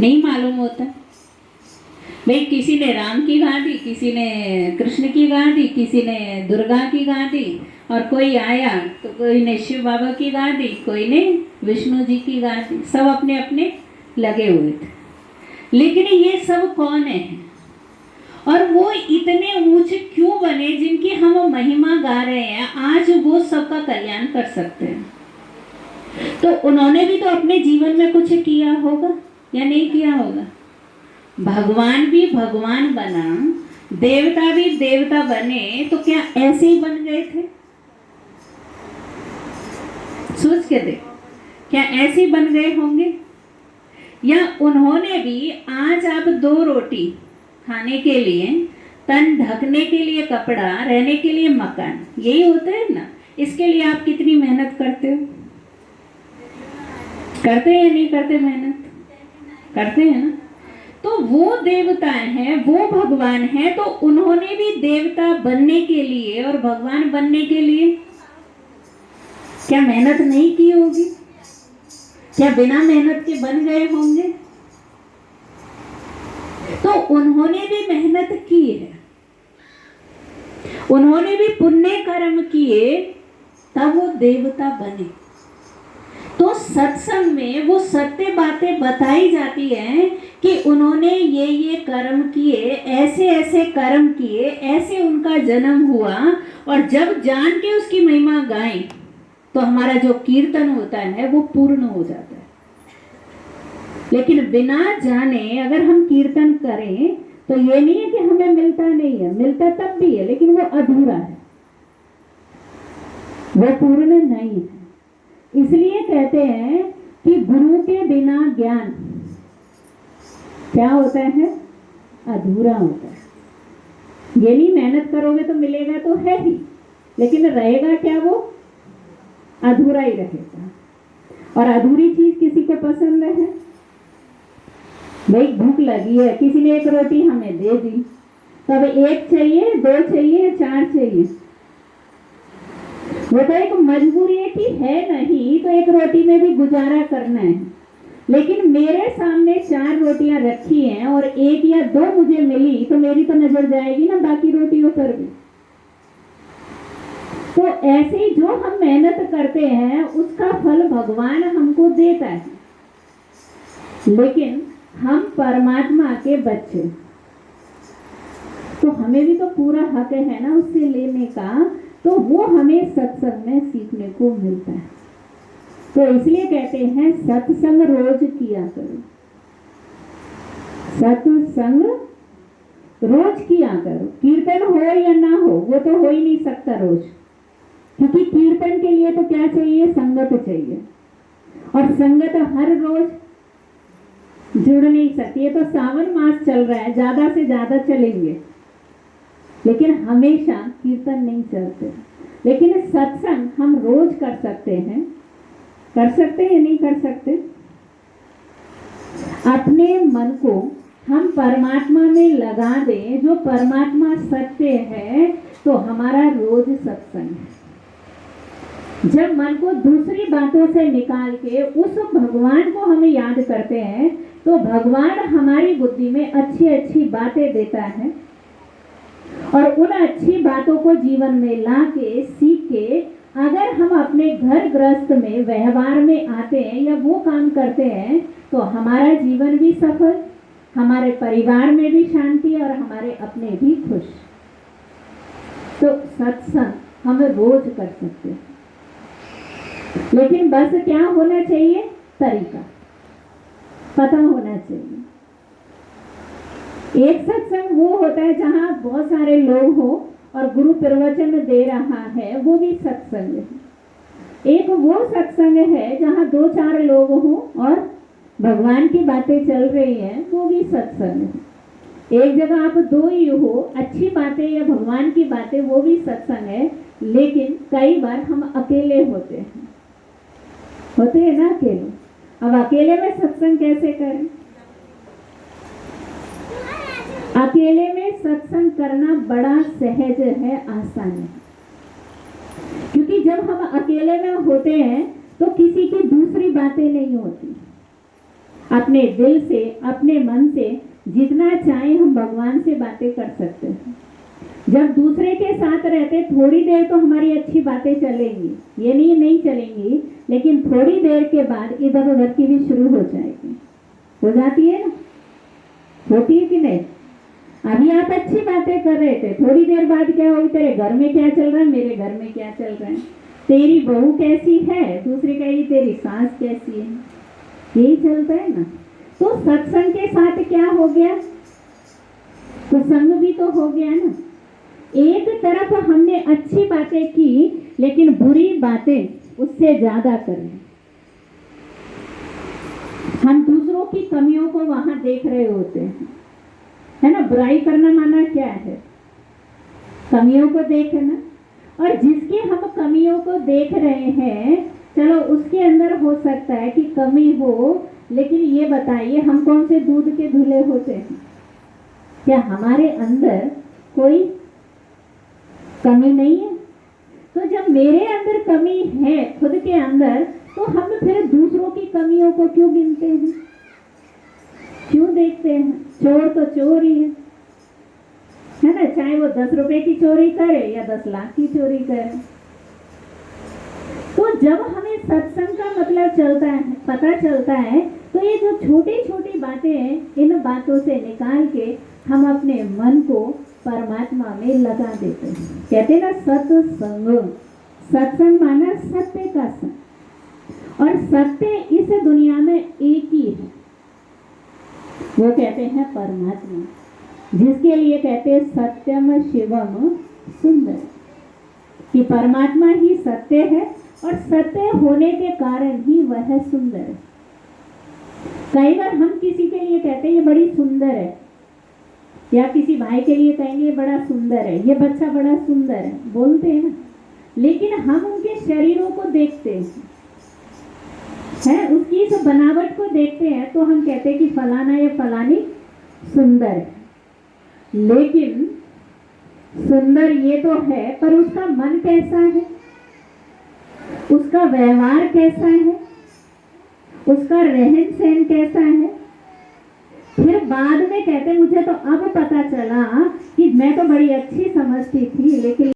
नहीं मालूम होता। भाई किसी ने राम की गा दी, किसी ने कृष्ण की गा दी, किसी ने दुर्गा की गा दी, और कोई आया तो कोई ने शिव बाबा की गा दी, कोई ने विष्णु जी की गा दी। सब अपने अपने लगे हुए थे। लेकिन ये सब कौन है और वो इतने ऊंचे क्यों बने जिनकी हम महिमा गा रहे हैं? आज वो सबका कल्याण कर सकते हैं। तो उन्होंने भी तो अपने जीवन में कुछ किया होगा या नहीं किया होगा? भगवान भी भगवान बना, देवता भी देवता बने, तो क्या ऐसे ही बन गए थे? सोच के देख, क्या ऐसे ही बन गए होंगे? या उन्होंने भी आज आप 2 रोटी खाने के लिए, तन ढकने के लिए कपड़ा, रहने के लिए मकान, यही होता है ना? इसके लिए आप कितनी मेहनत करते हो? करते हैं या नहीं करते? मेहनत करते हैं ना। तो वो देवता हैं, वो भगवान हैं, तो उन्होंने भी देवता बनने के लिए और भगवान बनने के लिए क्या मेहनत नहीं की होगी? क्या बिना मेहनत के बन गए होंगे? तो उन्होंने भी मेहनत की है, उन्होंने भी पुण्य कर्म किए, तब वो देवता बने। तो सत्संग में वो सत्य बातें बताई जाती हैं कि उन्होंने ये कर्म किए, ऐसे ऐसे कर्म किए, ऐसे उनका जन्म हुआ, और जब जान के उसकी महिमा गाएं तो हमारा जो कीर्तन होता है वो पूर्ण हो जाता है। लेकिन बिना जाने अगर हम कीर्तन करें तो ये नहीं है कि हमें मिलता नहीं है, मिलता तब भी है, लेकिन वो अधूरा है, वो पूर्ण नहीं है। इसलिए कहते हैं कि गुरु के बिना ज्ञान क्या होता है? अधूरा होता है। ये नहीं मेहनत करोगे तो मिलेगा तो है ही, लेकिन रहेगा क्या? वो अधूरा ही रहेगा। और अधूरी चीज किसी को पसंद है? भाई भूख लगी है, किसी ने 1 रोटी हमें दे दी, तो अब 1 चाहिए, 2 चाहिए, 4 चाहिए। वो तो एक मजबूरी है कि है नहीं, तो 1 रोटी में भी गुजारा करना है। लेकिन मेरे सामने 4 रोटियां रखी हैं और 1 या 2 मुझे मिली, तो मेरी तो नजर जाएगी ना बाकी रोटियों पर भी। तो ऐसे ही जो हम मेहनत करते हैं उसका फल भगवान हमको देता है। लेकिन हम परमात्मा के बच्चे, तो हमें भी तो पूरा हक है ना उससे लेने का। तो वो हमें सत्संग में सीखने को मिलता है। तो इसलिए कहते हैं सत्संग रोज किया करो, सत्संग रोज किया करो। कीर्तन हो या ना हो, वो तो हो ही नहीं सकता रोज, क्योंकि कीर्तन के लिए तो क्या चाहिए? संगत चाहिए, और संगत हर रोज जुड़ नहीं सकती है। तो सावन मास चल रहा है, ज्यादा से ज्यादा चलेंगे, लेकिन हमेशा कीर्तन नहीं चलते। लेकिन सत्संग हम रोज कर सकते हैं। कर सकते हैं या नहीं कर सकते? अपने मन को हम परमात्मा में लगा दें, जो परमात्मा सत्य है, तो हमारा रोज सत्संग है। जब मन को दूसरी बातों से निकाल के उस भगवान को हमें याद करते हैं, तो भगवान हमारी बुद्धि में अच्छी अच्छी बातें देता है, और उन अच्छी बातों को जीवन में ला के, सीख के, अगर हम अपने घर गृहस्थ में, व्यवहार में आते हैं या वो काम करते हैं, तो हमारा जीवन भी सफल, हमारे परिवार में भी शांति, और हमारे अपने भी खुश। तो सत्संग हम रोज कर सकते हैं, लेकिन बस क्या होना चाहिए? तरीका पता होना चाहिए। एक सत्संग वो होता है जहाँ बहुत सारे लोग हो और गुरु प्रवचन दे रहा है, वो भी सत्संग है। एक वो सत्संग है जहाँ 2-4 लोग हो और भगवान की बातें चल रही हैं, वो भी सत्संग है। एक जगह आप 2 ही हो, अच्छी बातें या भगवान की बातें, वो भी सत्संग है। लेकिन कई बार हम अकेले होते हैं ना, अकेले। अब अकेले में सत्संग कैसे करें? अकेले में सत्संग करना बड़ा सहज है, आसान है। क्योंकि जब हम अकेले में होते हैं तो किसी की दूसरी बातें नहीं होती। अपने दिल से, अपने मन से जितना चाहे हम भगवान से बातें कर सकते हैं। जब दूसरे के साथ रहते थोड़ी देर तो हमारी अच्छी बातें चलेंगी, ये नहीं चलेंगी, लेकिन थोड़ी देर के बाद इधर उधर की भी शुरू हो जाएगी। हो जाती है ना, होती है कि नहीं? अभी आप अच्छी बातें कर रहे थे, थोड़ी देर बाद क्या होगी, तेरे घर में क्या चल रहा है, मेरे घर में क्या चल रहा है, तेरी बहू कैसी है, दूसरी कहेगी तेरी सास कैसी है, यही चलता है ना। तो सत्संग के साथ क्या हो गया, तो संग भी तो हो गया ना। एक तरफ हमने अच्छी बातें की, लेकिन बुरी बातें उससे ज्यादा करें। हम दूसरों की कमियों को वहां देख रहे होते हैं, है ना। बुराई करना माना क्या है, कमियों को देखना। और जिसकी हम कमियों को देख रहे हैं, चलो उसके अंदर हो सकता है कि कमी हो, लेकिन ये बताइए हम कौन से दूध के धुले होते हैं? क्या हमारे अंदर कोई कमी नहीं है? तो जब मेरे अंदर कमी है खुद के अंदर, तो हम फिर दूसरों की कमियों को क्यों गिनते हैं, क्यों देखते हैं? चोर तो चोर ही है ना, चाहे वो 10 रुपए की चोरी करे या 10 लाख की चोरी करे। तो जब हमें सत्संग का मतलब चलता है, पता चलता है, तो ये जो छोटी छोटी बातें हैं, इन बातों से निकाल के हम अपने मन को परमात्मा में लगा देते हैं। कहते ना सत्संग, सत्संग माना सत्य का संग, और सत्य इस दुनिया में एक ही है, वो कहते हैं परमात्मा, जिसके लिए कहते हैं सत्यम शिवम सुंदर, कि परमात्मा ही सत्य है और सत्य होने के कारण ही वह सुंदर है। कई बार हम किसी के लिए कहते हैं ये बड़ी सुंदर है, या किसी भाई के लिए कहेंगे ये बड़ा सुंदर है, ये बच्चा बड़ा सुंदर है, बोलते हैं ना, लेकिन हम उनके शरीरों को देखते हैं, उसकी इस बनावट को देखते हैं, तो हम कहते हैं कि फलाना या फलानी सुंदर है। लेकिन सुंदर ये तो है, पर उसका मन कैसा है, उसका व्यवहार कैसा है, उसका रहन सहन कैसा है। फिर बाद में कहते मुझे तो अब पता चला कि मैं तो बड़ी अच्छी समझती थी, लेकिन